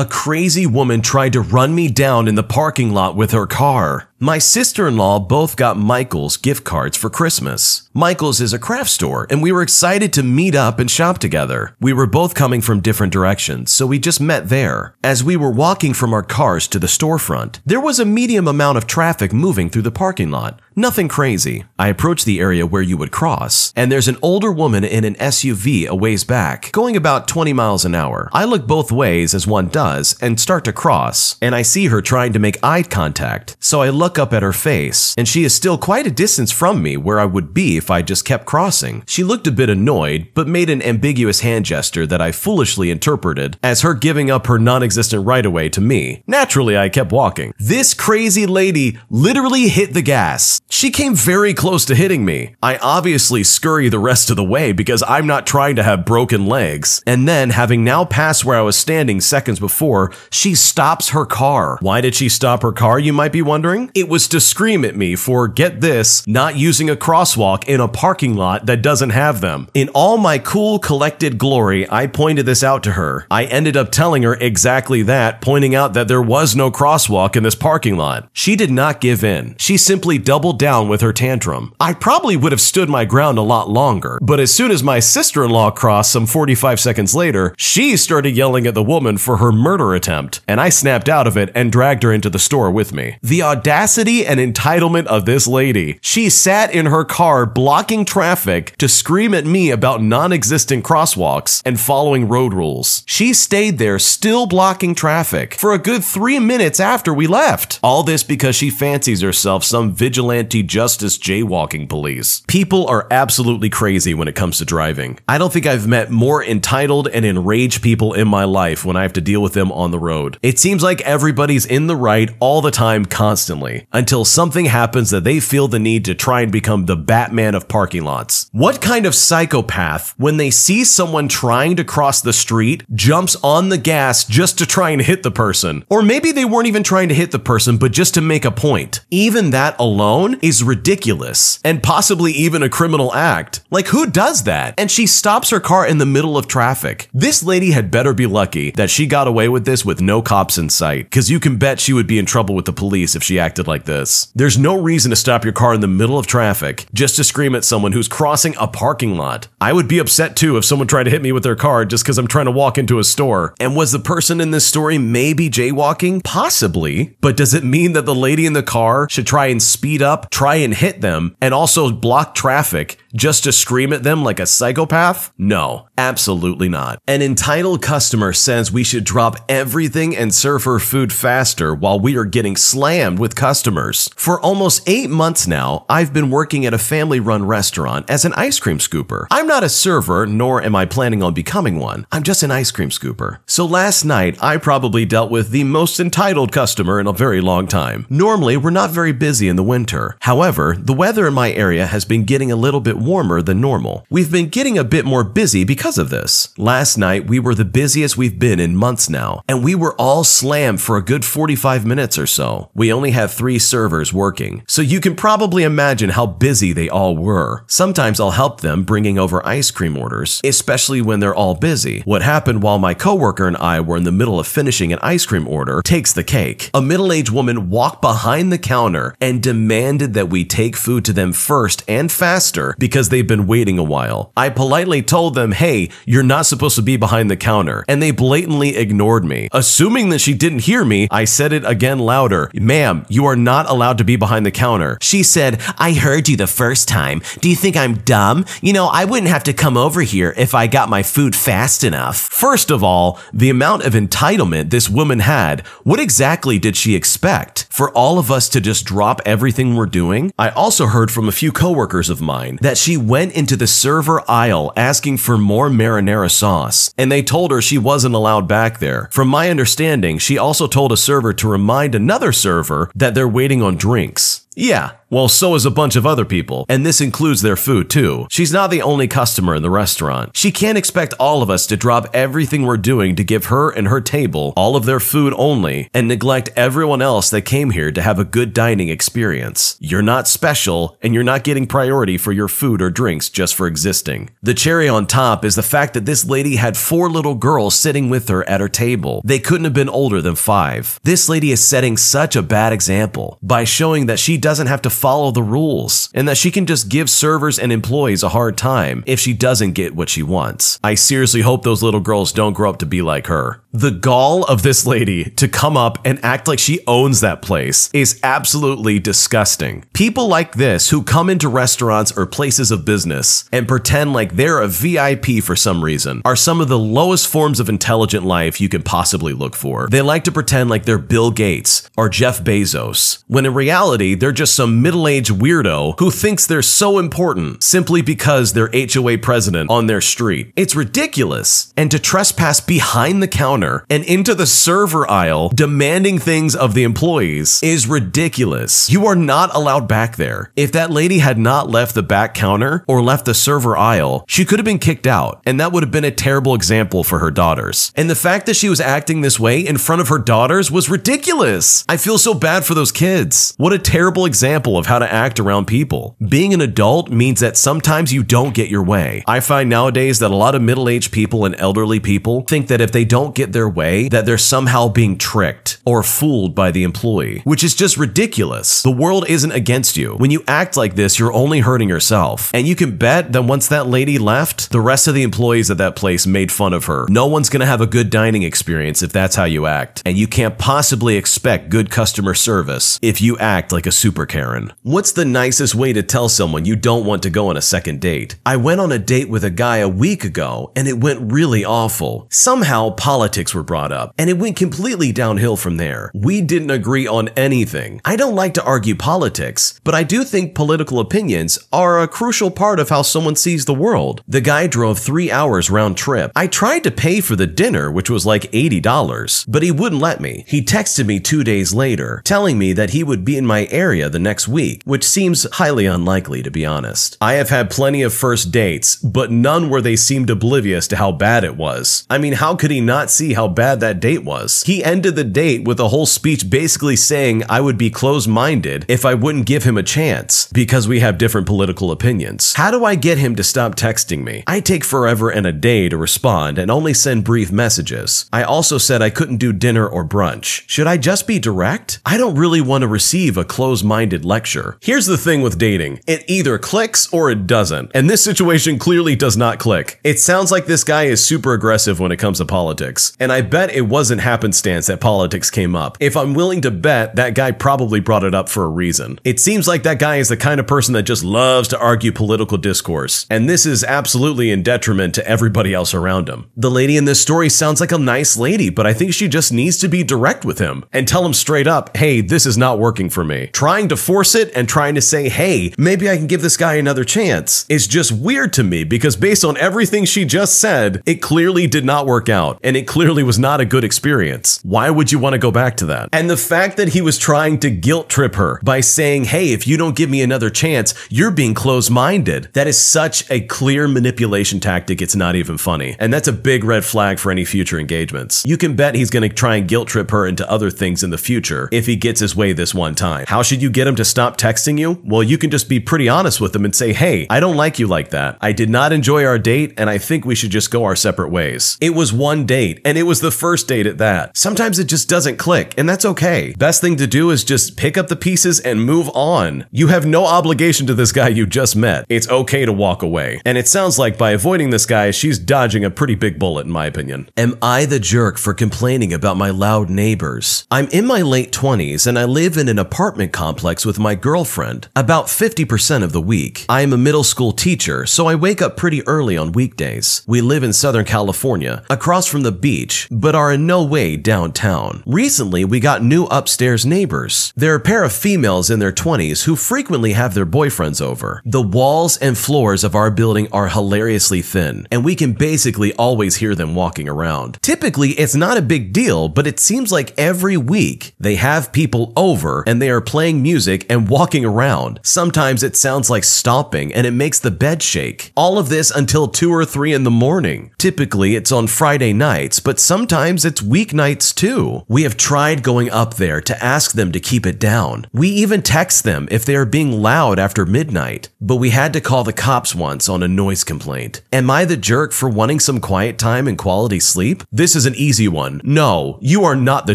A crazy woman tried to run me down in the parking lot with her car. My sister-in-law both got Michael's gift cards for Christmas. Michael's is a craft store, and we were excited to meet up and shop together. We were both coming from different directions, so we just met there. As we were walking from our cars to the storefront, there was a medium amount of traffic moving through the parking lot. Nothing crazy. I approached the area where you would cross, and there's an older woman in an SUV a ways back, going about 20 miles an hour. I look both ways, as one does, and start to cross, and I see her trying to make eye contact, so I look up at her face, and she is still quite a distance from me where I would be if I just kept crossing. She looked a bit annoyed, but made an ambiguous hand gesture that I foolishly interpreted as her giving up her non-existent right-of-way to me. Naturally, I kept walking. This crazy lady literally hit the gas. She came very close to hitting me. I obviously scurry the rest of the way because I'm not trying to have broken legs. And then, having now passed where I was standing seconds before, she stops her car. Why did she stop her car, you might be wondering? It was to scream at me for, get this, not using a crosswalk in a parking lot that doesn't have them. In all my cool, collected glory, I pointed this out to her. I ended up telling her exactly that, pointing out that there was no crosswalk in this parking lot. She did not give in. She simply doubled down with her tantrum. I probably would have stood my ground a lot longer, but as soon as my sister-in-law crossed some 45 seconds later, she started yelling at the woman for her murder attempt, and I snapped out of it and dragged her into the store with me. The audacity and entitlement of this lady. She sat in her car blocking traffic to scream at me about non-existent crosswalks and following road rules. She stayed there still blocking traffic for a good 3 minutes after we left. All this because she fancies herself some vigilante justice jaywalking police. People are absolutely crazy when it comes to driving. I don't think I've met more entitled and enraged people in my life when I have to deal with them on the road. It seems like everybody's in the right all the time, constantly, until something happens that they feel the need to try and become the Batman of parking lots. What kind of psychopath, when they see someone trying to cross the street, jumps on the gas just to try and hit the person? Or maybe they weren't even trying to hit the person, but just to make a point. Even that alone is ridiculous, and possibly even a criminal act. Like, who does that? And she stops her car in the middle of traffic. This lady had better be lucky that she got away with this with no cops in sight, because you can bet she would be in trouble with the police if she acted like this. There's no reason to stop your car in the middle of traffic just to scream at someone who's crossing a parking lot. I would be upset too if someone tried to hit me with their car just because I'm trying to walk into a store. And was the person in this story maybe jaywalking? Possibly. But does it mean that the lady in the car should try and speed up, try and hit them, and also block traffic just to scream at them like a psychopath? No, absolutely not. An entitled customer says we should drop everything and serve her food faster while we are getting slammed with customers. For almost 8 months now, I've been working at a family-run restaurant as an ice cream scooper. I'm not a server, nor am I planning on becoming one. I'm just an ice cream scooper. So last night, I probably dealt with the most entitled customer in a very long time. Normally, we're not very busy in the winter. However, the weather in my area has been getting a little bit warmer than normal. We've been getting a bit more busy because of this. Last night, we were the busiest we've been in months now, and we were all slammed for a good 45 minutes or so. We only have 3 servers working, so you can probably imagine how busy they all were. Sometimes I'll help them bringing over ice cream orders, especially when they're all busy. What happened while my coworker and I were in the middle of finishing an ice cream order takes the cake. A middle-aged woman walked behind the counter and demanded that we take food to them first and faster because they've been waiting a while. I politely told them, hey, you're not supposed to be behind the counter, and they blatantly ignored me. Assuming that she didn't hear me, I said it again louder. Ma'am, you are not allowed to be behind the counter. She said, I heard you the first time. Do you think I'm dumb? You know, I wouldn't have to come over here if I got my food fast enough. First of all, the amount of entitlement this woman had, what exactly did she expect? For all of us to just drop everything we're doing? I also heard from a few coworkers of mine that she went into the server aisle asking for more marinara sauce, and they told her she wasn't allowed back there. From my understanding, she also told a server to remind another server that they're waiting on drinks. Yeah, Well, so is a bunch of other people, and this includes their food too. She's not the only customer in the restaurant. She can't expect all of us to drop everything we're doing to give her and her table all of their food only and neglect everyone else that came here to have a good dining experience. You're not special, and you're not getting priority for your food or drinks just for existing. The cherry on top is the fact that this lady had 4 little girls sitting with her at her table. They couldn't have been older than 5. This lady is setting such a bad example by showing that she doesn't have to follow the rules and that she can just give servers and employees a hard time if she doesn't get what she wants. I seriously hope those little girls don't grow up to be like her. The gall of this lady to come up and act like she owns that place is absolutely disgusting. People like this who come into restaurants or places of business and pretend like they're a VIP for some reason are some of the lowest forms of intelligent life you can possibly look for. They like to pretend like they're Bill Gates or Jeff Bezos, when in reality they're just some middle-aged weirdo who thinks they're so important simply because they're HOA president on their street. It's ridiculous. And to trespass behind the counter and into the server aisle demanding things of the employees is ridiculous. You are not allowed back there. If that lady had not left the back counter or left the server aisle, she could have been kicked out, and that would have been a terrible example for her daughters. And the fact that she was acting this way in front of her daughters was ridiculous. I feel so bad for those kids. What a terrible example of how to act around people. Being an adult means that sometimes you don't get your way. I find nowadays that a lot of middle-aged people and elderly people think that if they don't get their way, that they're somehow being tricked or fooled by the employee, which is just ridiculous. The world isn't against you. When you act like this, you're only hurting yourself. And you can bet that once that lady left, the rest of the employees at that place made fun of her. No one's gonna have a good dining experience if that's how you act. And you can't possibly expect good customer service if you act like a super Karen. What's the nicest way to tell someone you don't want to go on a second date? I went on a date with a guy a week ago and it went really awful. Somehow politics were brought up and it went completely downhill from there. We didn't agree on anything. I don't like to argue politics, but I do think political opinions are a crucial part of how someone sees the world. The guy drove 3 hours round trip. I tried to pay for the dinner, which was like $80, but he wouldn't let me. He texted me 2 days later, telling me that he would be in my area the next week, which seems highly unlikely to be honest. I have had plenty of first dates, but none where they seemed oblivious to how bad it was. I mean, how could he not see how bad that date was? He ended the date with a whole speech basically saying I would be closed-minded if I wouldn't give him a chance because we have different political opinions. How do I get him to stop texting me? I take forever and a day to respond and only send brief messages. I also said I couldn't do dinner or brunch. Should I just be direct? I don't really want to receive a closed-minded lecture. Here's the thing with dating. It either clicks or it doesn't. And this situation clearly does not click. It sounds like this guy is super aggressive when it comes to politics. And I bet it wasn't happenstance that politics came up. If I'm willing to bet, that guy probably brought it up for a reason. It seems like that guy is the kind of person that just loves to argue political discourse. And this is absolutely in detriment to everybody else around him. The lady in this story sounds like a nice lady, but I think she just needs to be direct with him and tell him straight up, hey, this is not working for me. Trying to force it and trying to say, hey, maybe I can give this guy another chance is just weird to me because based on everything she just said, it clearly did not work out and it clearly was not a good experience. Why would you want to go back to that? And the fact that he was trying to guilt trip her by saying, hey, if you don't give me another chance, you're being closed-minded. That is such a clear manipulation tactic, it's not even funny. And that's a big red flag for any future engagements. You can bet he's going to try and guilt trip her into other things in the future if he gets his way this one time. How should you get him to stop texting you? Well, you can just be pretty honest with him and say, hey, I don't like you like that. I did not enjoy our date and I think we should just go our separate ways. It was one date and it was the first date at that. Sometimes it just doesn't click and that's okay. Best thing to do is just pick up the pieces and move on. You have no obligation to this guy you just met. It's okay to walk away. And it sounds like by avoiding this guy, she's dodging a pretty big bullet in my opinion. Am I the jerk for complaining about my loud neighbors? I'm in my late 20s and I live in an apartment complex with my girlfriend about 50% of the week. I am a middle school teacher, so I wake up pretty early on weekdays. We live in Southern California, across from the beach, beach, but are in no way downtown. Recently, we got new upstairs neighbors. They're a pair of females in their 20s who frequently have their boyfriends over. The walls and floors of our building are hilariously thin, and we can basically always hear them walking around. Typically, it's not a big deal, but it seems like every week they have people over and they are playing music and walking around. Sometimes it sounds like stomping and it makes the bed shake. All of this until 2 or 3 in the morning. Typically, it's on Friday nights, but sometimes it's weeknights too. We have tried going up there to ask them to keep it down. We even text them if they are being loud after midnight, but we had to call the cops once on a noise complaint. Am I the jerk for wanting some quiet time and quality sleep? This is an easy one. No, you are not the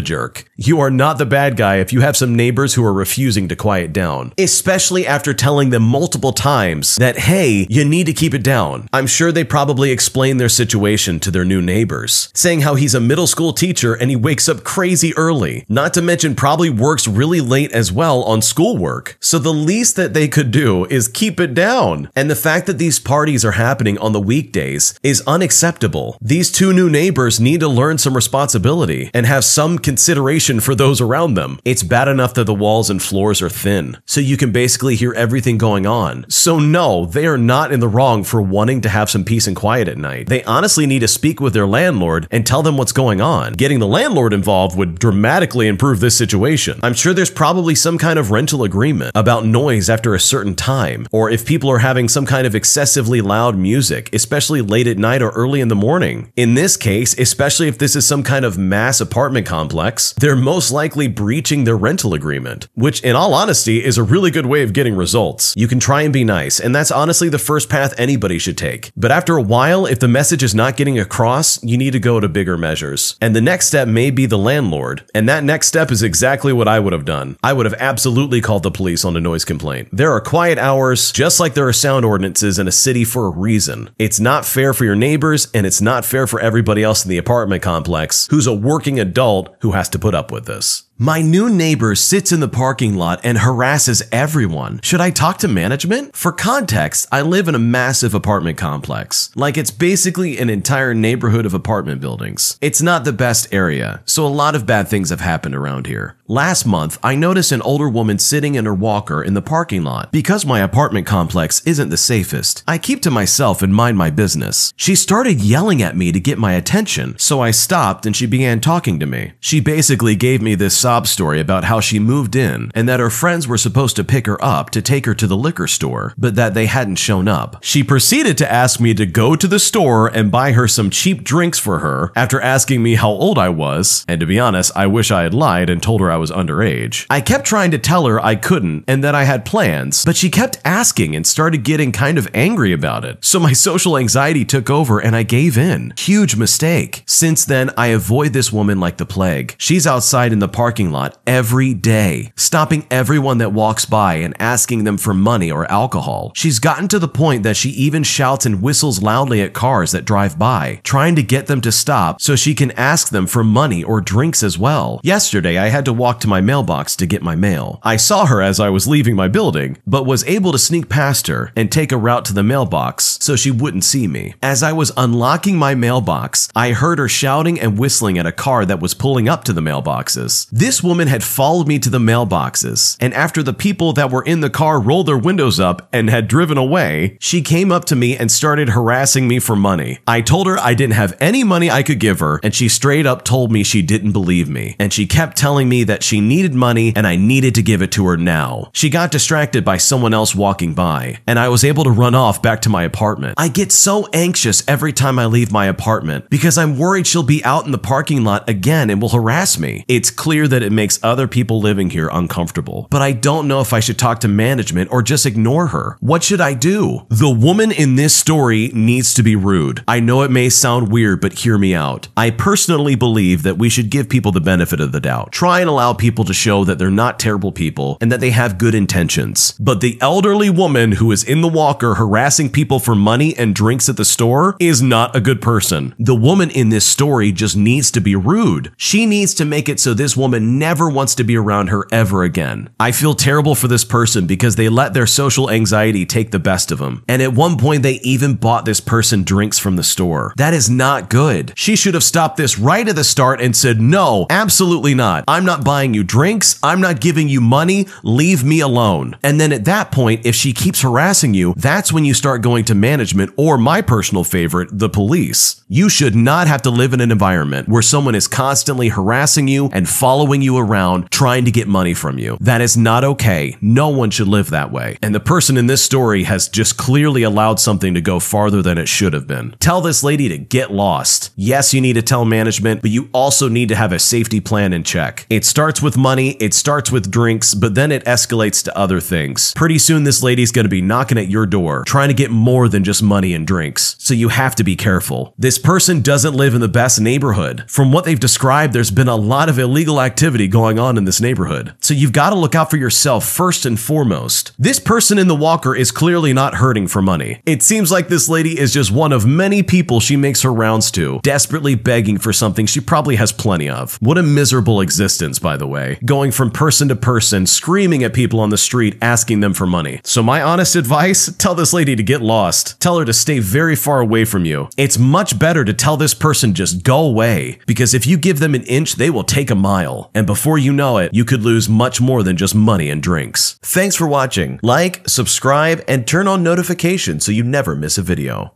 jerk. You are not the bad guy if you have some neighbors who are refusing to quiet down, especially after telling them multiple times that, hey, you need to keep it down. I'm sure they probably explained their situation to their new neighbors, saying how he's a middle school teacher and he wakes up crazy early, not to mention probably works really late as well on schoolwork. So the least that they could do is keep it down. And the fact that these parties are happening on the weekdays is unacceptable. These two new neighbors need to learn some responsibility and have some consideration for those around them. It's bad enough that the walls and floors are thin, so you can basically hear everything going on. So no, they are not in the wrong for wanting to have some peace and quiet at night. They honestly need to speak with their landlord and tell them what's going on. Getting the landlord involved would dramatically improve this situation. I'm sure there's probably some kind of rental agreement about noise after a certain time, or if people are having some kind of excessively loud music, especially late at night or early in the morning. In this case, especially if this is some kind of mass apartment complex, they're most likely breaching their rental agreement, which in all honesty is a really good way of getting results. You can try and be nice, and that's honestly the first path anybody should take. But after a while, if the message is not getting across, you need to go to bigger measures. And the next step may be the landlord, and that next step is exactly what I would have done. I would have absolutely called the police on a noise complaint. There are quiet hours, just like there are sound ordinances in a city for a reason. It's not fair for your neighbors, and it's not fair for everybody else in the apartment complex who's a working adult who has to put up with this. My new neighbor sits in the parking lot and harasses everyone. Should I talk to management? For context, I live in a massive apartment complex. Like, it's basically an entire neighborhood of apartment buildings. It's not the best area, so a lot of bad things have happened around here. Last month, I noticed an older woman sitting in her walker in the parking lot. Because my apartment complex isn't the safest, I keep to myself and mind my business. She started yelling at me to get my attention, so I stopped and she began talking to me. She basically gave me this sob story about how she moved in and that her friends were supposed to pick her up to take her to the liquor store, but that they hadn't shown up. She proceeded to ask me to go to the store and buy her some cheap drinks for her after asking me how old I was, and to be honest, I wish I had lied and told her I was underage. I kept trying to tell her I couldn't and that I had plans, but she kept asking and started getting kind of angry about it. So my social anxiety took over and I gave in. Huge mistake. Since then, I avoid this woman like the plague. She's outside in the parking lot every day, stopping everyone that walks by and asking them for money or alcohol. She's gotten to the point that she even shouts and whistles loudly at cars that drive by, trying to get them to stop so she can ask them for money or drinks as well. Yesterday, I had to walk to my mailbox to get my mail. I saw her as I was leaving my building, but was able to sneak past her and take a route to the mailbox so she wouldn't see me. As I was unlocking my mailbox, I heard her shouting and whistling at a car that was pulling up to the mailboxes. This woman had followed me to the mailboxes, and after the people that were in the car rolled their windows up and had driven away, she came up to me and started harassing me for money. I told her I didn't have any money I could give her, and she straight up told me she didn't believe me, and she kept telling me that she needed money and I needed to give it to her now. She got distracted by someone else walking by, and I was able to run off back to my apartment. I get so anxious every time I leave my apartment because I'm worried she'll be out in the parking lot again and will harass me. It's clear that it makes other people living here uncomfortable, but I don't know if I should talk to management or just ignore her. What should I do? The woman in this story needs to be rude. I know it may sound weird, but hear me out. I personally believe that we should give people the benefit of the doubt. Try and allow people to show that they're not terrible people and that they have good intentions. But the elderly woman who is in the walker harassing people for money and drinks at the store is not a good person. The woman in this story just needs to be rude. She needs to make it so this woman and never wants to be around her ever again. I feel terrible for this person because they let their social anxiety take the best of them. And at one point, they even bought this person drinks from the store. That is not good. She should have stopped this right at the start and said, no, absolutely not. I'm not buying you drinks. I'm not giving you money. Leave me alone. And then at that point, if she keeps harassing you, that's when you start going to management or my personal favorite, the police. You should not have to live in an environment where someone is constantly harassing you and following you around trying to get money from you. That is not okay. No one should live that way. And the person in this story has just clearly allowed something to go farther than it should have been. Tell this lady to get lost. Yes, you need to tell management, but you also need to have a safety plan in check. It starts with money, it starts with drinks, but then it escalates to other things. Pretty soon this lady's going to be knocking at your door, trying to get more than just money and drinks. So you have to be careful. This person doesn't live in the best neighborhood. From what they've described, there's been a lot of illegal activity going on in this neighborhood. So you've got to look out for yourself first and foremost. This person in the walker is clearly not hurting for money. It seems like this lady is just one of many people she makes her rounds to, desperately begging for something she probably has plenty of. What a miserable existence, by the way. Going from person to person, screaming at people on the street, asking them for money. So my honest advice, tell this lady to get lost. Tell her to stay very far away from you. It's much better to tell this person just go away, because if you give them an inch, they will take a mile. And before you know it, you could lose much more than just money and drinks. Thanks for watching. Like, subscribe, and turn on notifications so you never miss a video.